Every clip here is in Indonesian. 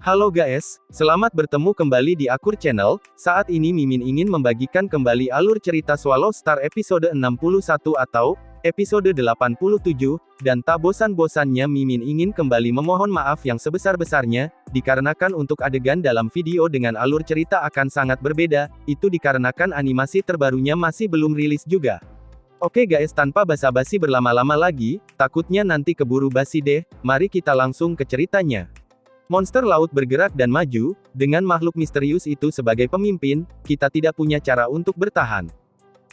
Halo guys, selamat bertemu kembali di Akur Channel. Saat ini Mimin ingin membagikan kembali alur cerita Swallow Star episode 61 atau episode 87, dan tak bosan-bosannya Mimin ingin kembali memohon maaf yang sebesar-besarnya, dikarenakan untuk adegan dalam video dengan alur cerita akan sangat berbeda, itu dikarenakan animasi terbarunya masih belum rilis juga. Oke guys, tanpa basa-basi berlama-lama lagi, takutnya nanti keburu basi deh, mari kita langsung ke ceritanya. Monster laut bergerak dan maju, dengan makhluk misterius itu sebagai pemimpin, kita tidak punya cara untuk bertahan.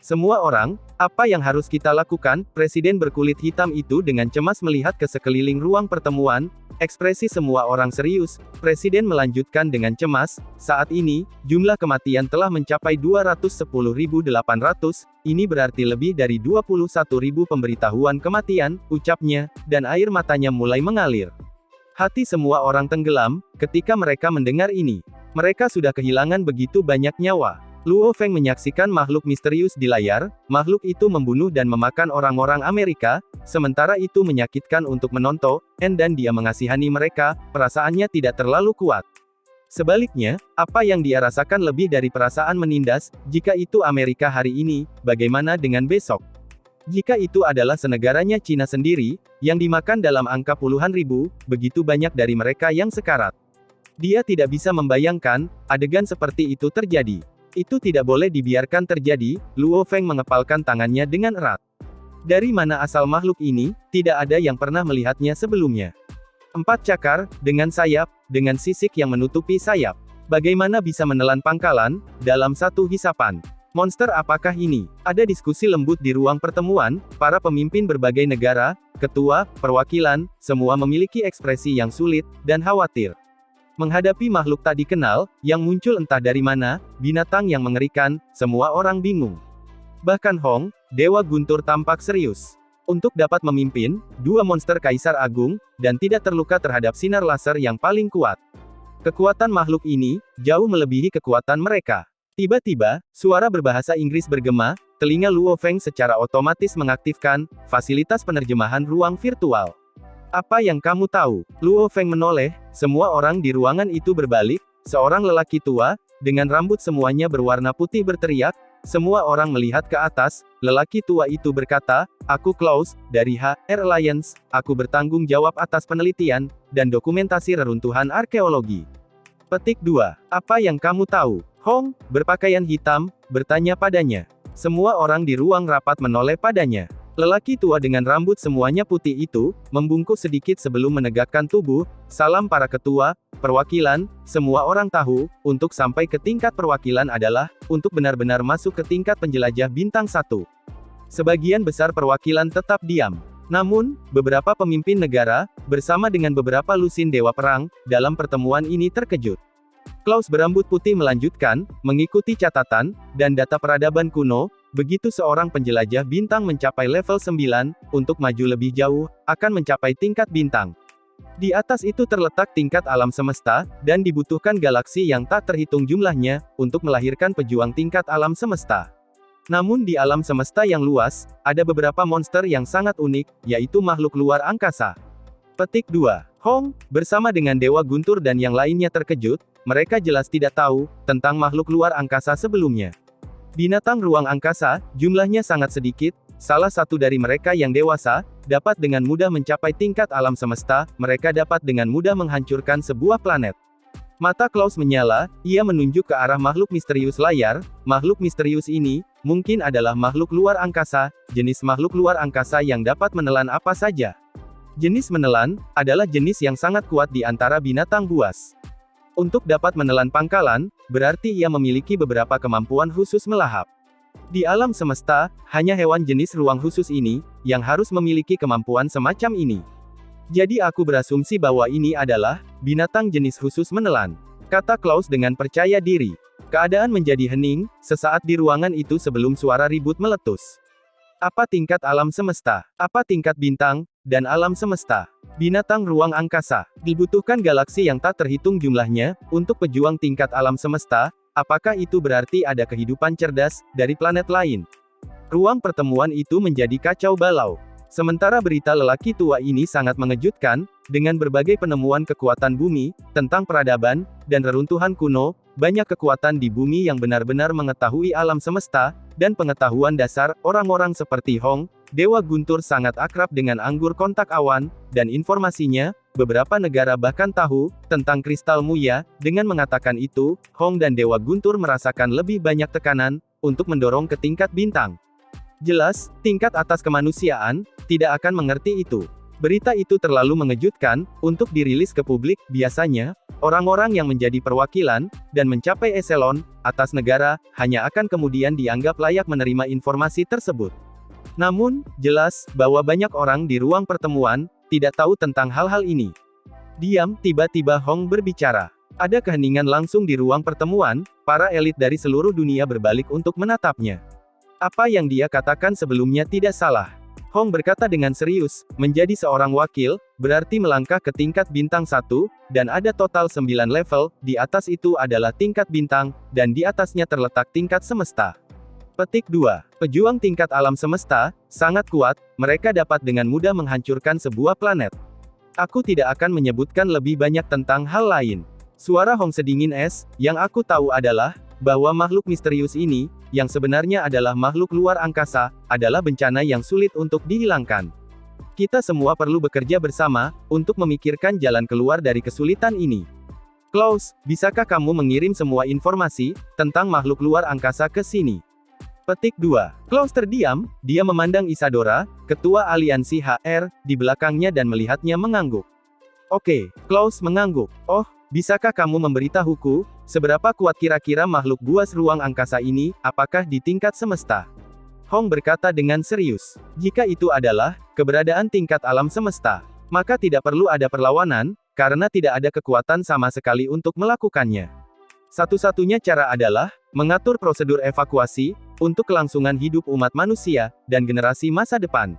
Semua orang, apa yang harus kita lakukan? Presiden berkulit hitam itu dengan cemas melihat ke sekeliling ruang pertemuan, ekspresi semua orang serius. Presiden melanjutkan dengan cemas, saat ini, jumlah kematian telah mencapai 210.800, ini berarti lebih dari 21.000 pemberitahuan kematian, ucapnya, dan air matanya mulai mengalir. Hati semua orang tenggelam, ketika mereka mendengar ini. Mereka sudah kehilangan begitu banyak nyawa. Luo Feng menyaksikan makhluk misterius di layar, makhluk itu membunuh dan memakan orang-orang Amerika, sementara itu menyakitkan untuk menonton, dan dia mengasihani mereka, perasaannya tidak terlalu kuat. Sebaliknya, apa yang dia rasakan lebih dari perasaan menindas, jika itu Amerika hari ini, bagaimana dengan besok? Jika itu adalah senegaranya Cina sendiri, yang dimakan dalam angka puluhan ribu, begitu banyak dari mereka yang sekarat. Dia tidak bisa membayangkan, adegan seperti itu terjadi. Itu tidak boleh dibiarkan terjadi, Luo Feng mengepalkan tangannya dengan erat. Dari mana asal makhluk ini? Tidak ada yang pernah melihatnya sebelumnya. 4 cakar, dengan sayap, dengan sisik yang menutupi sayap. Bagaimana bisa menelan pangkalan, dalam satu hisapan? Monster apakah ini? Ada diskusi lembut di ruang pertemuan, para pemimpin berbagai negara, ketua, perwakilan, semua memiliki ekspresi yang sulit, dan khawatir. Menghadapi makhluk tak dikenal, yang muncul entah dari mana, binatang yang mengerikan, semua orang bingung. Bahkan Hong, Dewa Guntur tampak serius. Untuk dapat memimpin, 2 monster Kaisar Agung, dan tidak terluka terhadap sinar laser yang paling kuat. Kekuatan makhluk ini, jauh melebihi kekuatan mereka. Tiba-tiba, suara berbahasa Inggris bergema, telinga Luo Feng secara otomatis mengaktifkan fasilitas penerjemahan ruang virtual. Apa yang kamu tahu? Luo Feng menoleh, semua orang di ruangan itu berbalik, seorang lelaki tua, dengan rambut semuanya berwarna putih berteriak, semua orang melihat ke atas, lelaki tua itu berkata, aku Klaus, dari HR Alliance, aku bertanggung jawab atas penelitian, dan dokumentasi reruntuhan arkeologi. Petik 2. Apa yang kamu tahu? Hong, berpakaian hitam, bertanya padanya. Semua orang di ruang rapat menoleh padanya. Lelaki tua dengan rambut semuanya putih itu, membungkuk sedikit sebelum menegakkan tubuh, salam para ketua, perwakilan, semua orang tahu, untuk sampai ke tingkat perwakilan adalah, untuk benar-benar masuk ke tingkat penjelajah bintang 1. Sebagian besar perwakilan tetap diam. Namun, beberapa pemimpin negara, bersama dengan beberapa lusin dewa perang, dalam pertemuan ini terkejut. Klaus berambut putih melanjutkan, mengikuti catatan, dan data peradaban kuno, begitu seorang penjelajah bintang mencapai level 9, untuk maju lebih jauh, akan mencapai tingkat bintang. Di atas itu terletak tingkat alam semesta, dan dibutuhkan galaksi yang tak terhitung jumlahnya, untuk melahirkan pejuang tingkat alam semesta. Namun di alam semesta yang luas, ada beberapa monster yang sangat unik, yaitu makhluk luar angkasa. Petik 2. Hong, bersama dengan Dewa Guntur dan yang lainnya terkejut, mereka jelas tidak tahu, tentang makhluk luar angkasa sebelumnya. Binatang ruang angkasa, jumlahnya sangat sedikit, salah satu dari mereka yang dewasa, dapat dengan mudah mencapai tingkat alam semesta, mereka dapat dengan mudah menghancurkan sebuah planet. Mata Klaus menyala, ia menunjuk ke arah makhluk misterius layar, makhluk misterius ini, mungkin adalah makhluk luar angkasa, jenis makhluk luar angkasa yang dapat menelan apa saja. Jenis menelan, adalah jenis yang sangat kuat di antara binatang buas. Untuk dapat menelan pangkalan, berarti ia memiliki beberapa kemampuan khusus melahap. Di alam semesta, hanya hewan jenis ruang khusus ini, yang harus memiliki kemampuan semacam ini. Jadi aku berasumsi bahwa ini adalah, binatang jenis khusus menelan. Kata Klaus dengan percaya diri. Keadaan menjadi hening, sesaat di ruangan itu sebelum suara ribut meletus. Apa tingkat alam semesta? Apa tingkat bintang, dan alam semesta? Binatang ruang angkasa. Dibutuhkan galaksi yang tak terhitung jumlahnya, untuk pejuang tingkat alam semesta, apakah itu berarti ada kehidupan cerdas, dari planet lain? Ruang pertemuan itu menjadi kacau balau. Sementara berita lelaki tua ini sangat mengejutkan, dengan berbagai penemuan kekuatan bumi, tentang peradaban, dan reruntuhan kuno, banyak kekuatan di bumi yang benar-benar mengetahui alam semesta, dan pengetahuan dasar, orang-orang seperti Hong, Dewa Guntur sangat akrab dengan anggur kontak awan, dan informasinya, beberapa negara bahkan tahu, tentang kristal Muya, dengan mengatakan itu, Hong dan Dewa Guntur merasakan lebih banyak tekanan, untuk mendorong ke tingkat bintang. Jelas, tingkat atas kemanusiaan, tidak akan mengerti itu. Berita itu terlalu mengejutkan, untuk dirilis ke publik. Biasanya, orang-orang yang menjadi perwakilan, dan mencapai eselon atas negara, hanya akan kemudian dianggap layak menerima informasi tersebut. Namun, jelas, bahwa banyak orang di ruang pertemuan, tidak tahu tentang hal-hal ini. Diam, tiba-tiba Hong berbicara. Ada keheningan langsung di ruang pertemuan, para elit dari seluruh dunia berbalik untuk menatapnya. Apa yang dia katakan sebelumnya tidak salah. Hong berkata dengan serius, menjadi seorang wakil, berarti melangkah ke tingkat bintang 1, dan ada total 9 level, di atas itu adalah tingkat bintang, dan di atasnya terletak tingkat semesta. Petik 2. Pejuang tingkat alam semesta, sangat kuat, mereka dapat dengan mudah menghancurkan sebuah planet. Aku tidak akan menyebutkan lebih banyak tentang hal lain. Suara Hong sedingin es, yang aku tahu adalah, bahwa makhluk misterius ini, yang sebenarnya adalah makhluk luar angkasa, adalah bencana yang sulit untuk dihilangkan. Kita semua perlu bekerja bersama, untuk memikirkan jalan keluar dari kesulitan ini. Klaus, bisakah kamu mengirim semua informasi, tentang makhluk luar angkasa ke sini? Petik 2. Klaus terdiam, dia memandang Isadora, ketua aliansi HR, di belakangnya dan melihatnya mengangguk. Oke, Klaus mengangguk. Oh, bisakah kamu memberitahuku, seberapa kuat kira-kira makhluk buas ruang angkasa ini, apakah di tingkat semesta? Hong berkata dengan serius. Jika itu adalah, keberadaan tingkat alam semesta, maka tidak perlu ada perlawanan, karena tidak ada kekuatan sama sekali untuk melakukannya. Satu-satunya cara adalah, mengatur prosedur evakuasi, untuk kelangsungan hidup umat manusia, dan generasi masa depan.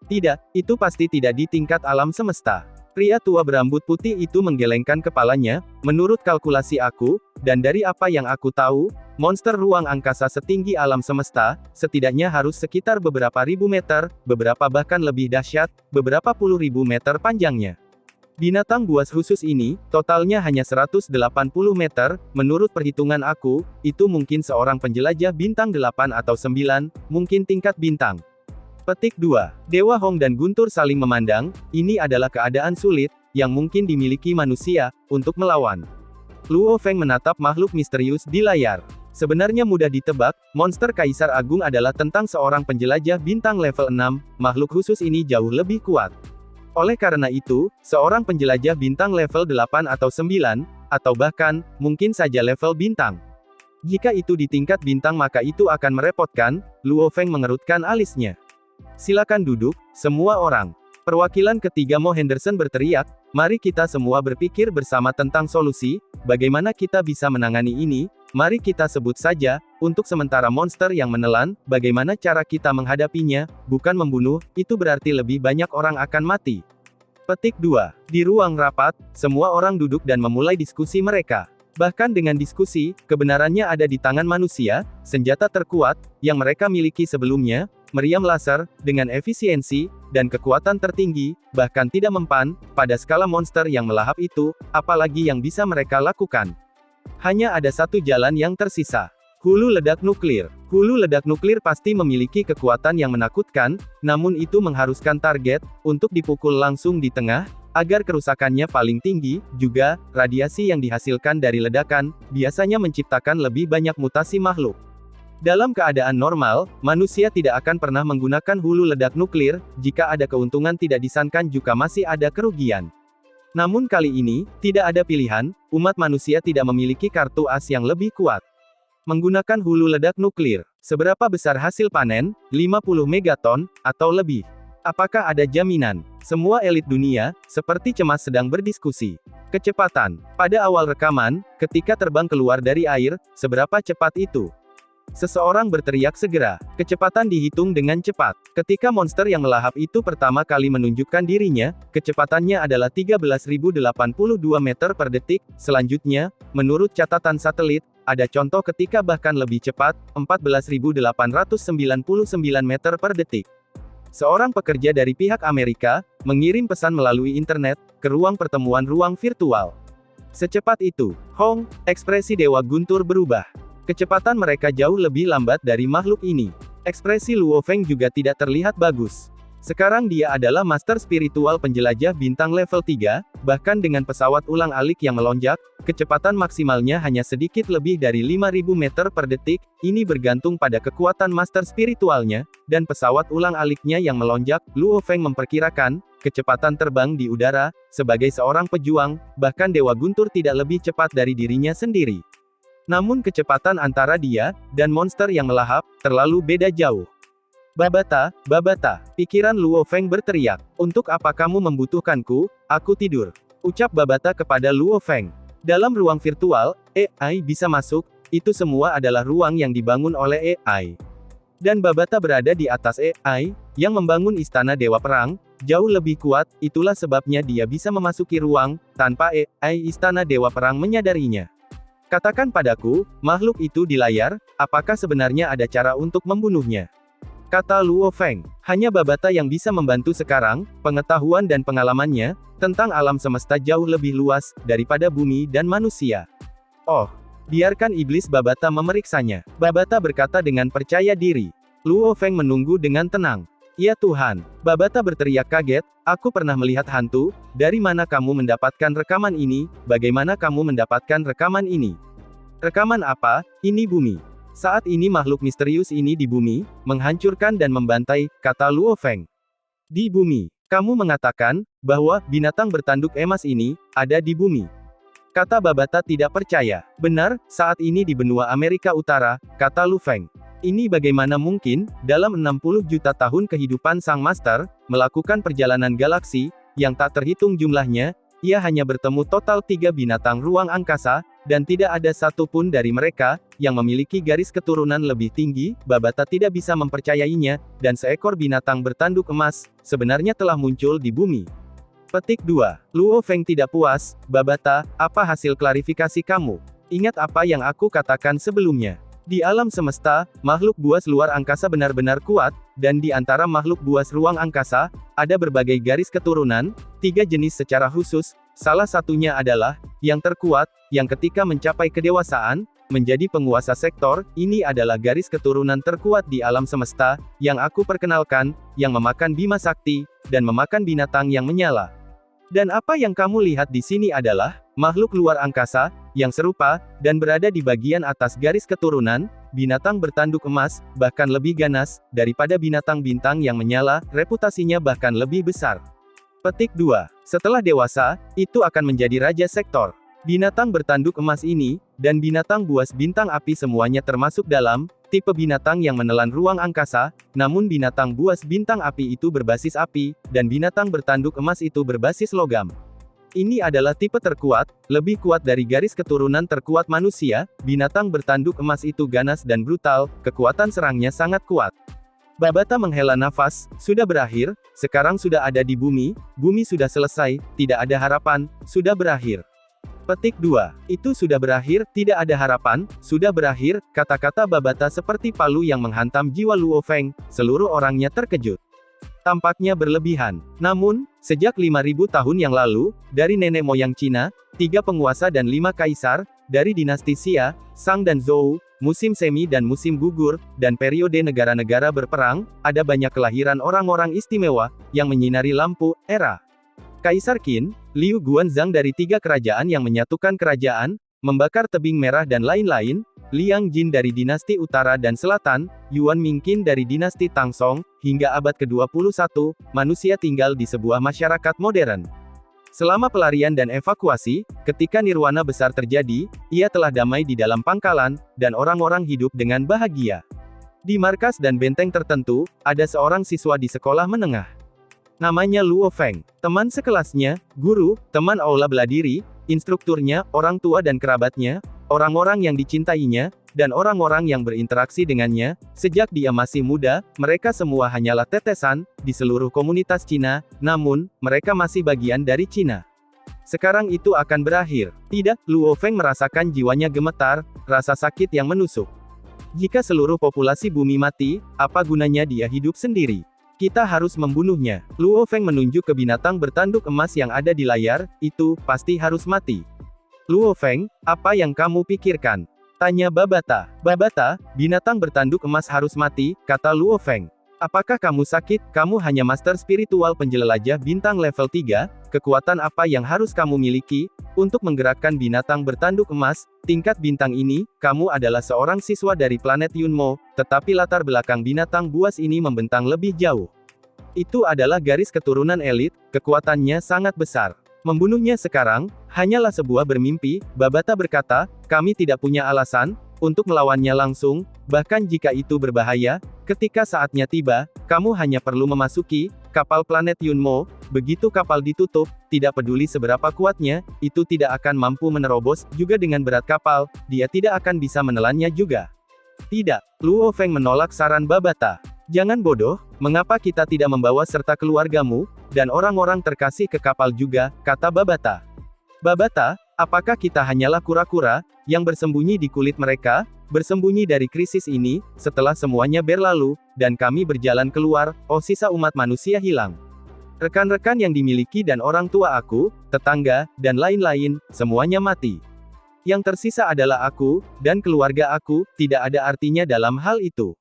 Tidak, itu pasti tidak di tingkat alam semesta. Pria tua berambut putih itu menggelengkan kepalanya, menurut kalkulasi aku, dan dari apa yang aku tahu, monster ruang angkasa setinggi alam semesta, setidaknya harus sekitar beberapa ribu meter, beberapa bahkan lebih dahsyat, beberapa puluh ribu meter panjangnya. Binatang buas khusus ini, totalnya hanya 180 meter, menurut perhitungan aku, itu mungkin seorang penjelajah bintang 8 atau 9, mungkin tingkat bintang. Petik 2. Dewa Hong dan Guntur saling memandang, ini adalah keadaan sulit, yang mungkin dimiliki manusia, untuk melawan. Luo Feng menatap makhluk misterius di layar. Sebenarnya mudah ditebak, monster Kaisar Agung adalah tentang seorang penjelajah bintang level 6, makhluk khusus ini jauh lebih kuat. Oleh karena itu, seorang penjelajah bintang level 8 atau 9, atau bahkan, mungkin saja level bintang. Jika itu di tingkat bintang maka itu akan merepotkan, Luo Feng mengerutkan alisnya. Silakan duduk, semua orang. Perwakilan ketiga Mo Henderson berteriak, mari kita semua berpikir bersama tentang solusi, bagaimana kita bisa menangani ini, mari kita sebut saja, untuk sementara monster yang menelan, bagaimana cara kita menghadapinya, bukan membunuh, itu berarti lebih banyak orang akan mati. Petik 2. Di ruang rapat, semua orang duduk dan memulai diskusi mereka. Bahkan dengan diskusi, kebenarannya ada di tangan manusia, senjata terkuat, yang mereka miliki sebelumnya, meriam laser, dengan efisiensi, dan kekuatan tertinggi, bahkan tidak mempan, pada skala monster yang melahap itu, apalagi yang bisa mereka lakukan. Hanya ada satu jalan yang tersisa. Hulu ledak nuklir. Hulu ledak nuklir pasti memiliki kekuatan yang menakutkan, namun itu mengharuskan target, untuk dipukul langsung di tengah, agar kerusakannya paling tinggi, juga, radiasi yang dihasilkan dari ledakan, biasanya menciptakan lebih banyak mutasi makhluk. Dalam keadaan normal, manusia tidak akan pernah menggunakan hulu ledak nuklir, jika ada keuntungan tidak disangkan juga masih ada kerugian. Namun kali ini, tidak ada pilihan, umat manusia tidak memiliki kartu as yang lebih kuat. Menggunakan hulu ledak nuklir, seberapa besar hasil panen? 50 megaton, atau lebih. Apakah ada jaminan? Semua elit dunia, seperti cemas sedang berdiskusi. Kecepatan. Pada awal rekaman, ketika terbang keluar dari air, seberapa cepat itu? Seseorang berteriak segera. Kecepatan dihitung dengan cepat. Ketika monster yang melahap itu pertama kali menunjukkan dirinya, kecepatannya adalah 13.082 meter per detik. Selanjutnya, menurut catatan satelit, ada contoh ketika bahkan lebih cepat, 14.899 meter per detik. Seorang pekerja dari pihak Amerika, mengirim pesan melalui internet, ke ruang pertemuan ruang virtual. Secepat itu, Hong, ekspresi Dewa Guntur berubah. Kecepatan mereka jauh lebih lambat dari makhluk ini. Ekspresi Luo Feng juga tidak terlihat bagus. Sekarang dia adalah master spiritual penjelajah bintang level 3, bahkan dengan pesawat ulang-alik yang melonjak, kecepatan maksimalnya hanya sedikit lebih dari 5.000 meter per detik, ini bergantung pada kekuatan master spiritualnya, dan pesawat ulang-aliknya yang melonjak. Luo Feng memperkirakan, kecepatan terbang di udara, sebagai seorang pejuang, bahkan Dewa Guntur tidak lebih cepat dari dirinya sendiri. Namun kecepatan antara dia, dan monster yang melahap, terlalu beda jauh. Babata, Babata, pikiran Luo Feng berteriak. Untuk apa kamu membutuhkanku? Aku tidur. Ucap Babata kepada Luo Feng. Dalam ruang virtual, AI bisa masuk, itu semua adalah ruang yang dibangun oleh AI. Dan Babata berada di atas AI, yang membangun istana Dewa Perang, jauh lebih kuat, itulah sebabnya dia bisa memasuki ruang, tanpa AI istana Dewa Perang menyadarinya. Katakan padaku, makhluk itu di layar, apakah sebenarnya ada cara untuk membunuhnya? Kata Luo Feng, hanya Babata yang bisa membantu sekarang, pengetahuan dan pengalamannya, tentang alam semesta jauh lebih luas, daripada bumi dan manusia. Oh, biarkan iblis Babata memeriksanya. Babata berkata dengan percaya diri. Luo Feng menunggu dengan tenang. Ya Tuhan, Babata berteriak kaget, aku pernah melihat hantu, dari mana kamu mendapatkan rekaman ini, bagaimana kamu mendapatkan rekaman ini? Rekaman apa? Ini bumi. Saat ini makhluk misterius ini di bumi, menghancurkan dan membantai, kata Luo Feng. Di bumi, kamu mengatakan, bahwa, binatang bertanduk emas ini, ada di bumi. Kata Babata tidak percaya. Benar, saat ini di benua Amerika Utara, kata Lu Feng. Ini bagaimana mungkin, dalam 60 juta tahun kehidupan Sang Master, melakukan perjalanan galaksi, yang tak terhitung jumlahnya, ia hanya bertemu total 3 binatang ruang angkasa, dan tidak ada satupun dari mereka, yang memiliki garis keturunan lebih tinggi. Babata tidak bisa mempercayainya, dan seekor binatang bertanduk emas, sebenarnya telah muncul di bumi. Petik 2. Luo Feng tidak puas, Babata, apa hasil klarifikasi kamu? Ingat apa yang aku katakan sebelumnya. Di alam semesta, makhluk buas luar angkasa benar-benar kuat, dan di antara makhluk buas ruang angkasa, ada berbagai garis keturunan, 3 jenis secara khusus, salah satunya adalah, yang terkuat, yang ketika mencapai kedewasaan, menjadi penguasa sektor, ini adalah garis keturunan terkuat di alam semesta, yang aku perkenalkan, yang memakan Bima Sakti, dan memakan binatang yang menyala. Dan apa yang kamu lihat di sini adalah, makhluk luar angkasa, yang serupa, dan berada di bagian atas garis keturunan, binatang bertanduk emas, bahkan lebih ganas, daripada binatang bintang yang menyala, reputasinya bahkan lebih besar. Petik 2. Setelah dewasa, itu akan menjadi raja sektor. Binatang bertanduk emas ini, dan binatang buas bintang api semuanya termasuk dalam, tipe binatang yang menelan ruang angkasa, namun binatang buas bintang api itu berbasis api, dan binatang bertanduk emas itu berbasis logam. Ini adalah tipe terkuat, lebih kuat dari garis keturunan terkuat manusia, binatang bertanduk emas itu ganas dan brutal, kekuatan serangnya sangat kuat. Babata menghela nafas, sudah berakhir, sekarang sudah ada di bumi, bumi sudah selesai, tidak ada harapan, sudah berakhir. Petik 2. Itu sudah berakhir, tidak ada harapan, sudah berakhir, kata-kata Babata seperti palu yang menghantam jiwa Luo Feng, seluruh orangnya terkejut. Tampaknya berlebihan. Namun, sejak 5.000 tahun yang lalu, dari nenek moyang Cina, 3 penguasa dan 5 kaisar, dari dinasti Xia, Shang dan Zhou, musim semi dan musim gugur, dan periode negara-negara berperang, ada banyak kelahiran orang-orang istimewa, yang menyinari lampu, era. Kaisar Qin, Liu Guanzhang dari 3 kerajaan yang menyatukan kerajaan, membakar tebing merah dan lain-lain, Liang Jin dari dinasti Utara dan Selatan, Yuan Mingqin dari dinasti Tangsong, hingga abad ke-21, manusia tinggal di sebuah masyarakat modern. Selama pelarian dan evakuasi, ketika nirwana besar terjadi, ia telah damai di dalam pangkalan, dan orang-orang hidup dengan bahagia. Di markas dan benteng tertentu, ada seorang siswa di sekolah menengah. Namanya Luo Feng. Teman sekelasnya, guru, teman aula bela diri, instrukturnya, orang tua dan kerabatnya, orang-orang yang dicintainya, dan orang-orang yang berinteraksi dengannya, sejak dia masih muda, mereka semua hanyalah tetesan, di seluruh komunitas Cina, namun, mereka masih bagian dari Cina. Sekarang itu akan berakhir. Tidak, Luo Feng merasakan jiwanya gemetar, rasa sakit yang menusuk. Jika seluruh populasi bumi mati, apa gunanya dia hidup sendiri? Kita harus membunuhnya. Luo Feng menunjuk ke binatang bertanduk emas yang ada di layar, itu, pasti harus mati. Luo Feng, apa yang kamu pikirkan? Tanya Babata. Babata, binatang bertanduk emas harus mati, kata Luo Feng. Apakah kamu sakit? Kamu hanya master spiritual penjelajah bintang level 3, kekuatan apa yang harus kamu miliki, untuk menggerakkan binatang bertanduk emas, tingkat bintang ini, kamu adalah seorang siswa dari planet Yunmo, tetapi latar belakang binatang buas ini membentang lebih jauh. Itu adalah garis keturunan elit, kekuatannya sangat besar. Membunuhnya sekarang, hanyalah sebuah bermimpi, Babata berkata, kami tidak punya alasan, untuk melawannya langsung, bahkan jika itu berbahaya, ketika saatnya tiba, kamu hanya perlu memasuki kapal planet Yunmo, begitu kapal ditutup, tidak peduli seberapa kuatnya, itu tidak akan mampu menerobos, juga dengan berat kapal, dia tidak akan bisa menelannya juga. Tidak, Luo Feng menolak saran Babata. Jangan bodoh, mengapa kita tidak membawa serta keluargamu, dan orang-orang terkasih ke kapal juga, kata Babata. Babata, apakah kita hanyalah kura-kura, yang bersembunyi di kulit mereka, bersembunyi dari krisis ini, setelah semuanya berlalu, dan kami berjalan keluar, oh sisa umat manusia hilang. Rekan-rekan yang dimiliki dan orang tua aku, tetangga, dan lain-lain, semuanya mati. Yang tersisa adalah aku, dan keluarga aku, tidak ada artinya dalam hal itu.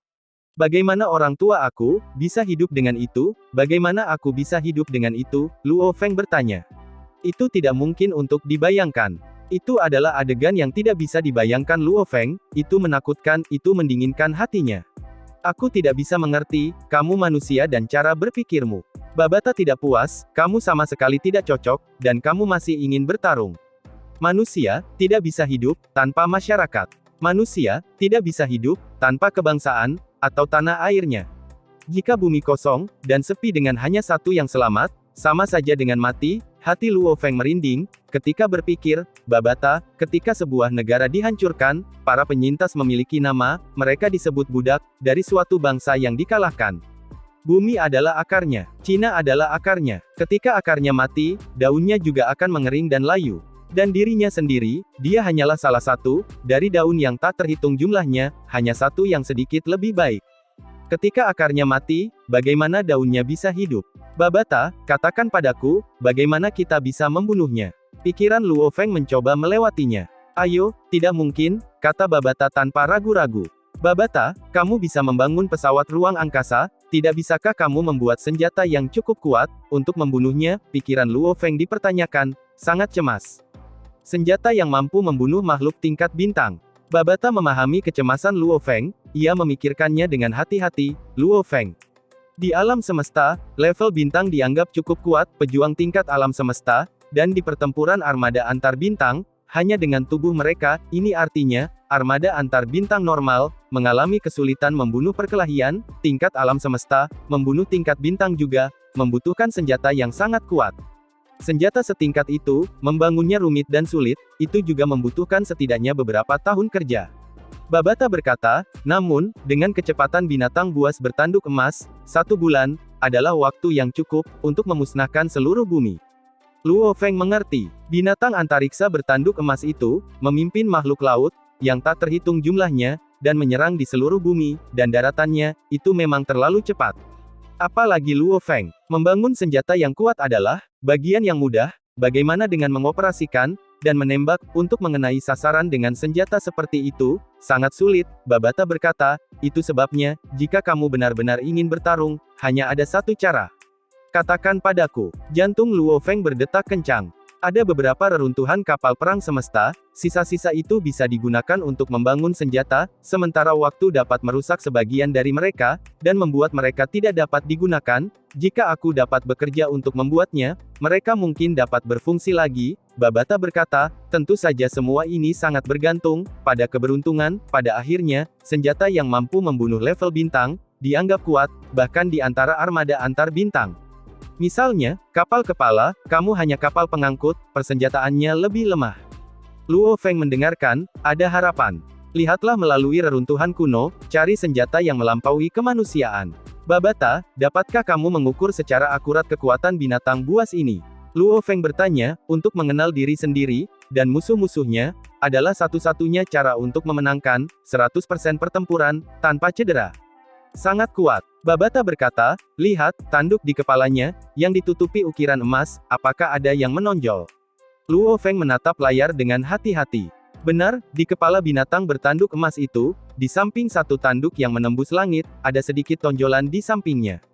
Bagaimana orang tua aku, bisa hidup dengan itu, bagaimana aku bisa hidup dengan itu, Luo Feng bertanya. Itu tidak mungkin untuk dibayangkan. Itu adalah adegan yang tidak bisa dibayangkan Luo Feng, itu menakutkan, itu mendinginkan hatinya. Aku tidak bisa mengerti, kamu manusia dan cara berpikirmu. Babata tidak puas, kamu sama sekali tidak cocok, dan kamu masih ingin bertarung. Manusia, tidak bisa hidup, tanpa masyarakat. Manusia, tidak bisa hidup, tanpa kebangsaan, atau tanah airnya. Jika bumi kosong, dan sepi dengan hanya satu yang selamat, sama saja dengan mati, hati Luo Feng merinding, ketika berpikir, Babata, ketika sebuah negara dihancurkan, para penyintas memiliki nama, mereka disebut budak, dari suatu bangsa yang dikalahkan. Bumi adalah akarnya, Cina adalah akarnya. Ketika akarnya mati, daunnya juga akan mengering dan layu. Dan dirinya sendiri, dia hanyalah salah satu, dari daun yang tak terhitung jumlahnya, hanya satu yang sedikit lebih baik. Ketika akarnya mati, bagaimana daunnya bisa hidup? Babata, katakan padaku, bagaimana kita bisa membunuhnya? Pikiran Luo Feng mencoba melewatinya. Ayo, tidak mungkin, kata Babata tanpa ragu-ragu. Babata, kamu bisa membangun pesawat ruang angkasa, tidak bisakah kamu membuat senjata yang cukup kuat, untuk membunuhnya? Pikiran Luo Feng dipertanyakan, sangat cemas. Senjata yang mampu membunuh makhluk tingkat bintang. Babata memahami kecemasan Luo Feng, ia memikirkannya dengan hati-hati, Luo Feng. Di alam semesta, level bintang dianggap cukup kuat, pejuang tingkat alam semesta, dan di pertempuran armada antar bintang, hanya dengan tubuh mereka, ini artinya, armada antar bintang normal, mengalami kesulitan membunuh perkelahian, tingkat alam semesta, membunuh tingkat bintang juga, membutuhkan senjata yang sangat kuat. Senjata setingkat itu, membangunnya rumit dan sulit, itu juga membutuhkan setidaknya beberapa tahun kerja. Babata berkata, namun, dengan kecepatan binatang buas bertanduk emas, 1 bulan, adalah waktu yang cukup, untuk memusnahkan seluruh bumi. Luo Feng mengerti, binatang antariksa bertanduk emas itu, memimpin makhluk laut, yang tak terhitung jumlahnya, dan menyerang di seluruh bumi, dan daratannya, itu memang terlalu cepat. Apalagi Luo Feng, membangun senjata yang kuat adalah bagian yang mudah, bagaimana dengan mengoperasikan dan menembak untuk mengenai sasaran dengan senjata seperti itu, sangat sulit, Babata berkata, itu sebabnya, jika kamu benar-benar ingin bertarung, hanya ada satu cara. Katakan padaku, jantung Luo Feng berdetak kencang. Ada beberapa reruntuhan kapal perang semesta, sisa-sisa itu bisa digunakan untuk membangun senjata, sementara waktu dapat merusak sebagian dari mereka, dan membuat mereka tidak dapat digunakan. Jika aku dapat bekerja untuk membuatnya, mereka mungkin dapat berfungsi lagi, Babata berkata, tentu saja semua ini sangat bergantung pada keberuntungan. Pada akhirnya, senjata yang mampu membunuh level bintang, dianggap kuat, bahkan di antara armada antar bintang. Misalnya, kapal kepala, kamu hanya kapal pengangkut, persenjataannya lebih lemah. Luo Feng mendengarkan, ada harapan. Lihatlah melalui reruntuhan kuno, cari senjata yang melampaui kemanusiaan. Babata, dapatkah kamu mengukur secara akurat kekuatan binatang buas ini? Luo Feng bertanya, untuk mengenal diri sendiri, dan musuh-musuhnya, adalah satu-satunya cara untuk memenangkan 100% pertempuran, tanpa cedera. Sangat kuat. Babata berkata, lihat, tanduk di kepalanya, yang ditutupi ukiran emas, apakah ada yang menonjol? Luo Feng menatap layar dengan hati-hati. Benar, di kepala binatang bertanduk emas itu, di samping satu tanduk yang menembus langit, ada sedikit tonjolan di sampingnya.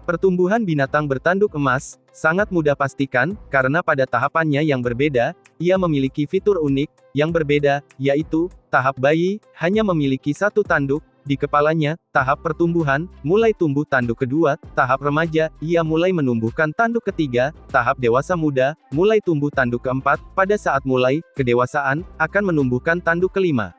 Pertumbuhan binatang bertanduk emas, sangat mudah pastikan, karena pada tahapannya yang berbeda, ia memiliki fitur unik, yang berbeda, yaitu, tahap bayi, hanya memiliki satu tanduk, di kepalanya, tahap pertumbuhan, mulai tumbuh tanduk kedua, tahap remaja, ia mulai menumbuhkan tanduk ketiga, tahap dewasa muda, mulai tumbuh tanduk keempat, pada saat mulai, kedewasaan, akan menumbuhkan tanduk kelima.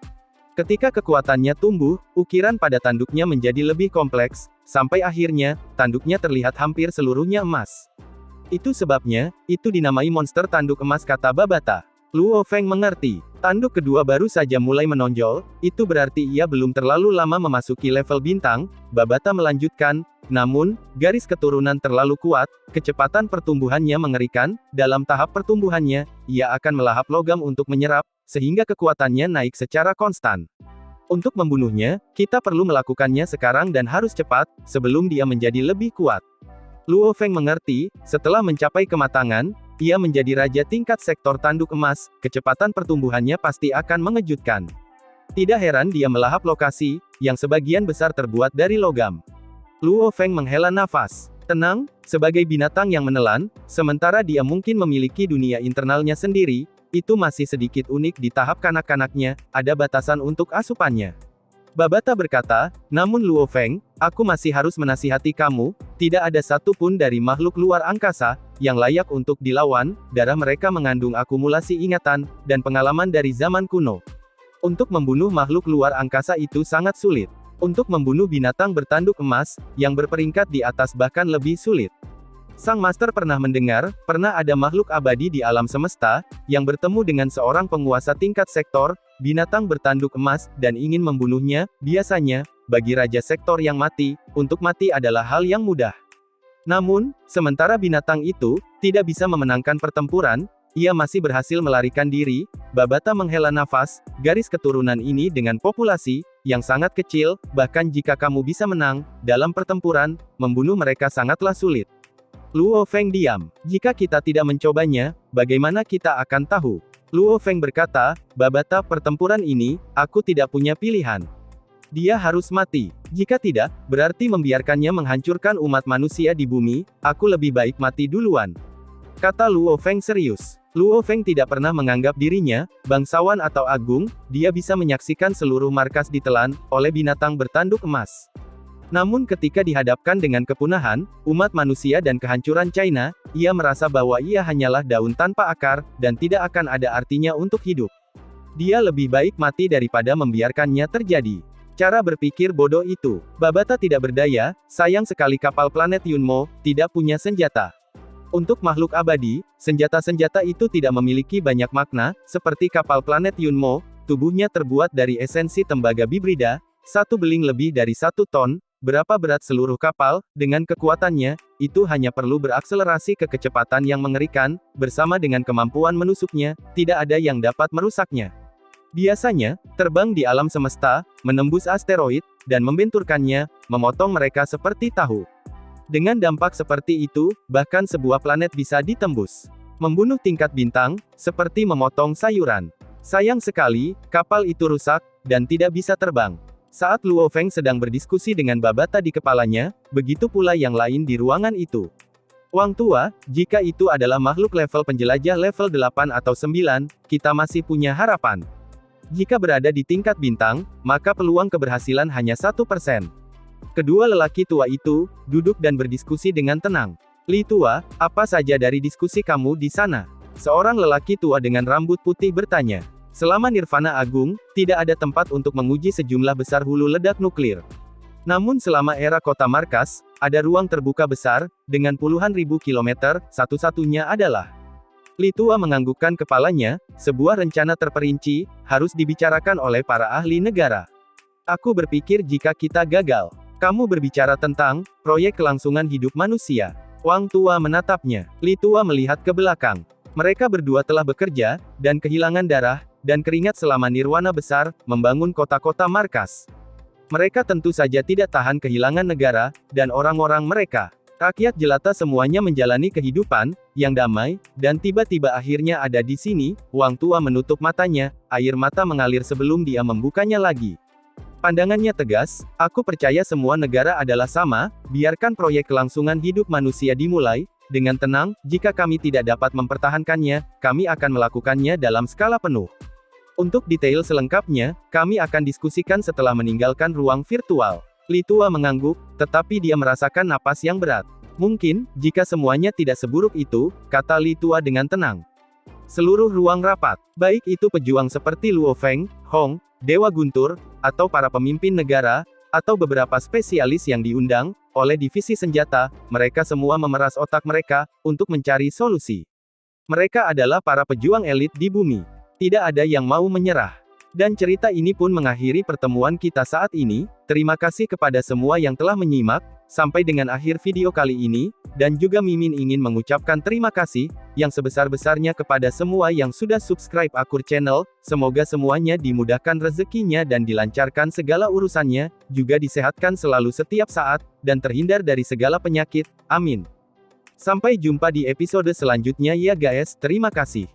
Ketika kekuatannya tumbuh, ukiran pada tanduknya menjadi lebih kompleks, sampai akhirnya, tanduknya terlihat hampir seluruhnya emas. Itu sebabnya, itu dinamai monster tanduk emas, kata Babata. Luo Feng mengerti. Tanduk kedua baru saja mulai menonjol, itu berarti ia belum terlalu lama memasuki level bintang. Babata melanjutkan, namun, garis keturunan terlalu kuat, kecepatan pertumbuhannya mengerikan, dalam tahap pertumbuhannya, ia akan melahap logam untuk menyerap, sehingga kekuatannya naik secara konstan. Untuk membunuhnya, kita perlu melakukannya sekarang dan harus cepat, sebelum dia menjadi lebih kuat. Luo Feng mengerti, setelah mencapai kematangan, ia menjadi raja tingkat sektor tanduk emas, kecepatan pertumbuhannya pasti akan mengejutkan. Tidak heran dia melahap lokasi, yang sebagian besar terbuat dari logam. Luo Feng menghela nafas. Tenang, sebagai binatang yang menelan, sementara dia mungkin memiliki dunia internalnya sendiri, itu masih sedikit unik di tahap kanak-kanaknya, ada batasan untuk asupannya. Babata berkata, namun Luo Feng, aku masih harus menasihati kamu, tidak ada satu pun dari makhluk luar angkasa, yang layak untuk dilawan, darah mereka mengandung akumulasi ingatan, dan pengalaman dari zaman kuno. Untuk membunuh makhluk luar angkasa itu sangat sulit. Untuk membunuh binatang bertanduk emas, yang berperingkat di atas bahkan lebih sulit. Sang Master pernah mendengar, pernah ada makhluk abadi di alam semesta, yang bertemu dengan seorang penguasa tingkat sektor, binatang bertanduk emas, dan ingin membunuhnya. Biasanya, bagi raja sektor yang mati, untuk mati adalah hal yang mudah. Namun, sementara binatang itu, tidak bisa memenangkan pertempuran, ia masih berhasil melarikan diri. Babata menghela nafas, garis keturunan ini dengan populasi, yang sangat kecil, bahkan jika kamu bisa menang, dalam pertempuran, membunuh mereka sangatlah sulit. Luo Feng diam. Jika kita tidak mencobanya, bagaimana kita akan tahu? Luo Feng berkata, Babata, pertempuran ini, aku tidak punya pilihan. Dia harus mati. Jika tidak, berarti membiarkannya menghancurkan umat manusia di bumi, aku lebih baik mati duluan. Kata Luo Feng serius. Luo Feng tidak pernah menganggap dirinya, bangsawan atau agung, dia bisa menyaksikan seluruh markas ditelan, oleh binatang bertanduk emas. Namun ketika dihadapkan dengan kepunahan, umat manusia dan kehancuran China, ia merasa bahwa ia hanyalah daun tanpa akar, dan tidak akan ada artinya untuk hidup. Dia lebih baik mati daripada membiarkannya terjadi. Cara berpikir bodoh itu. Babata tidak berdaya, sayang sekali kapal planet Yunmo, tidak punya senjata. Untuk makhluk abadi, senjata-senjata itu tidak memiliki banyak makna, seperti kapal planet Yunmo, tubuhnya terbuat dari esensi tembaga bibrida, satu beling lebih dari 1 ton, berapa berat seluruh kapal, dengan kekuatannya, itu hanya perlu berakselerasi ke kecepatan yang mengerikan, bersama dengan kemampuan menusuknya, tidak ada yang dapat merusaknya. Biasanya, terbang di alam semesta, menembus asteroid, dan membenturkannya, memotong mereka seperti tahu. Dengan dampak seperti itu, bahkan sebuah planet bisa ditembus. Membunuh tingkat bintang, seperti memotong sayuran. Sayang sekali, kapal itu rusak, dan tidak bisa terbang. Saat Luo Feng sedang berdiskusi dengan Babata di kepalanya, begitu pula yang lain di ruangan itu. Wang Tua, jika itu adalah makhluk level penjelajah level 8 atau 9, kita masih punya harapan. Jika berada di tingkat bintang, maka peluang keberhasilan hanya 1%. Kedua lelaki tua itu, duduk dan berdiskusi dengan tenang. Li Tua, apa saja dari diskusi kamu di sana? Seorang lelaki tua dengan rambut putih bertanya. Selama Nirvana Agung, tidak ada tempat untuk menguji sejumlah besar hulu ledak nuklir. Namun selama era kota markas, ada ruang terbuka besar, dengan puluhan ribu kilometer, satu-satunya adalah. Li Tua menganggukkan kepalanya, sebuah rencana terperinci, harus dibicarakan oleh para ahli negara. Aku berpikir jika kita gagal. Kamu berbicara tentang, proyek kelangsungan hidup manusia. Wang Tua menatapnya. Li Tua melihat ke belakang. Mereka berdua telah bekerja, dan kehilangan darah, dan keringat selama nirwana besar, membangun kota-kota markas. Mereka tentu saja tidak tahan kehilangan negara, dan orang-orang mereka. Rakyat jelata semuanya menjalani kehidupan yang damai, dan tiba-tiba akhirnya ada di sini. Wang Tua menutup matanya, air mata mengalir sebelum dia membukanya lagi. Pandangannya tegas, aku percaya semua negara adalah sama, biarkan proyek kelangsungan hidup manusia dimulai, dengan tenang, jika kami tidak dapat mempertahankannya, kami akan melakukannya dalam skala penuh. Untuk detail selengkapnya, kami akan diskusikan setelah meninggalkan ruang virtual. Li Tua mengangguk, tetapi dia merasakan napas yang berat. Mungkin, jika semuanya tidak seburuk itu, kata Li Tua dengan tenang. Seluruh ruang rapat, baik itu pejuang seperti Luo Feng, Hong, Dewa Guntur, atau para pemimpin negara, atau beberapa spesialis yang diundang oleh divisi senjata, mereka semua memeras otak mereka untuk mencari solusi. Mereka adalah para pejuang elit di bumi. Tidak ada yang mau menyerah. Dan cerita ini pun mengakhiri pertemuan kita saat ini. Terima kasih kepada semua yang telah menyimak, sampai dengan akhir video kali ini, dan juga Mimin ingin mengucapkan terima kasih, yang sebesar-besarnya kepada semua yang sudah subscribe Akur Channel, semoga semuanya dimudahkan rezekinya dan dilancarkan segala urusannya, juga disehatkan selalu setiap saat, dan terhindar dari segala penyakit, amin. Sampai jumpa di episode selanjutnya ya guys, terima kasih.